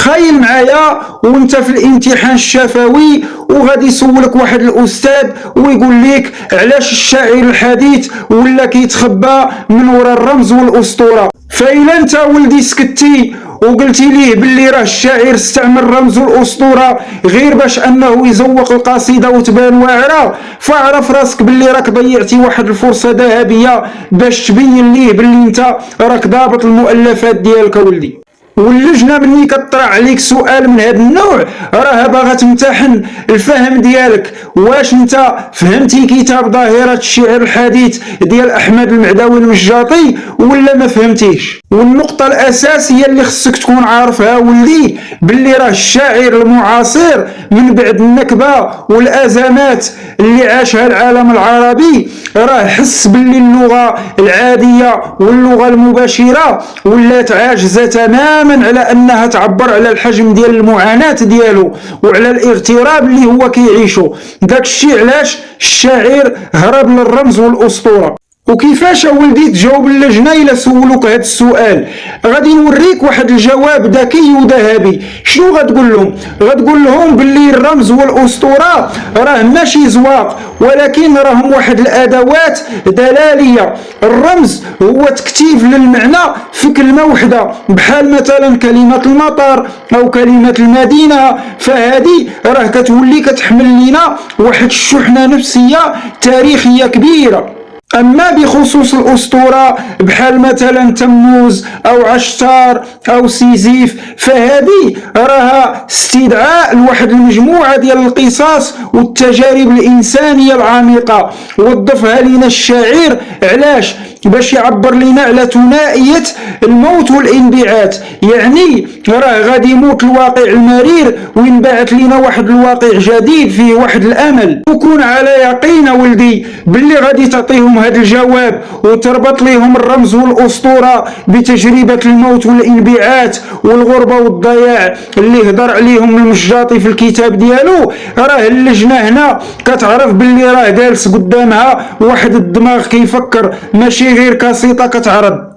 تخيل معايا وانت في الامتحان الشفوي وغادي يسولك واحد الاستاذ ويقول لك علاش الشاعر الحديث ولا كيتخبى من وراء الرمز والاسطوره. فإلا انت ولدي سكتي وقلتي ليه باللي راه الشاعر استعمل الرمز والاسطوره غير باش انه يزوق القصيده وتبان واعره، فاعرف راسك باللي راك ضيعتي واحد الفرصه ذهبيه باش تبين ليه باللي انت راك ضابط المؤلفات ديالك ولدي. واللجنه مني كطرح عليك سؤال من هذا النوع راها باغا تمتحن الفهم ديالك، واش انت فهمتي كتاب ظاهره الشعر الحديث ديال احمد المعداوي المجاطي ولا ما فهمتيش. والنقطه الاساسيه اللي خصك تكون عارفها ولدي باللي راه الشاعر المعاصر من بعد النكبه والازمات اللي عاشها العالم العربي راه حس باللي اللغه العاديه واللغه المباشره ولات عاجزه تماما على انها تعبر على الحجم ديال المعاناه ديالو وعلى الاغتراب اللي هو كيعيشو. داك الشيء علاش الشاعر هرب للرمز والاسطوره. وكيفاش ولدي تجاوب اللجنه الا سولوك هذا السؤال؟ غادي نوريك واحد الجواب ذكي وذهبي. شنو غتقول لهم؟ غتقول لهم باللي الرمز والاسطوره راه ماشي زواق ولكن راهم واحد الادوات دلاليه. الرمز هو تكتيف للمعنى في كلمه واحده، بحال مثلا كلمه المطر او كلمه المدينه، فهذه راه كتولي كتحمل لنا واحد الشحنه نفسيه تاريخيه كبيره. اما بخصوص الاسطوره بحال مثلا تموز او عشتار او سيزيف فهذه راها استدعاء لواحد المجموعه ديال القصص والتجارب الانسانيه العميقه وضفها لنا الشاعر. علاش؟ باش يعبر لنا على ثنائيه الموت والانبعاث، يعني راه غادي يموت الواقع المرير وينبعث لنا واحد الواقع جديد فيه واحد الامل. وكون على يقين ولدي باللي غادي تعطيهم هذا الجواب وتربط لهم الرمز والاسطوره بتجربه الموت والانبعاث والغربه والضياع اللي هضر عليهم المجاطي في الكتاب ديالو، راه اللجنه هنا كتعرف باللي راه جالس قدامها واحد الدماغ كيفكر ماشي غير كاسيطه كتعرض.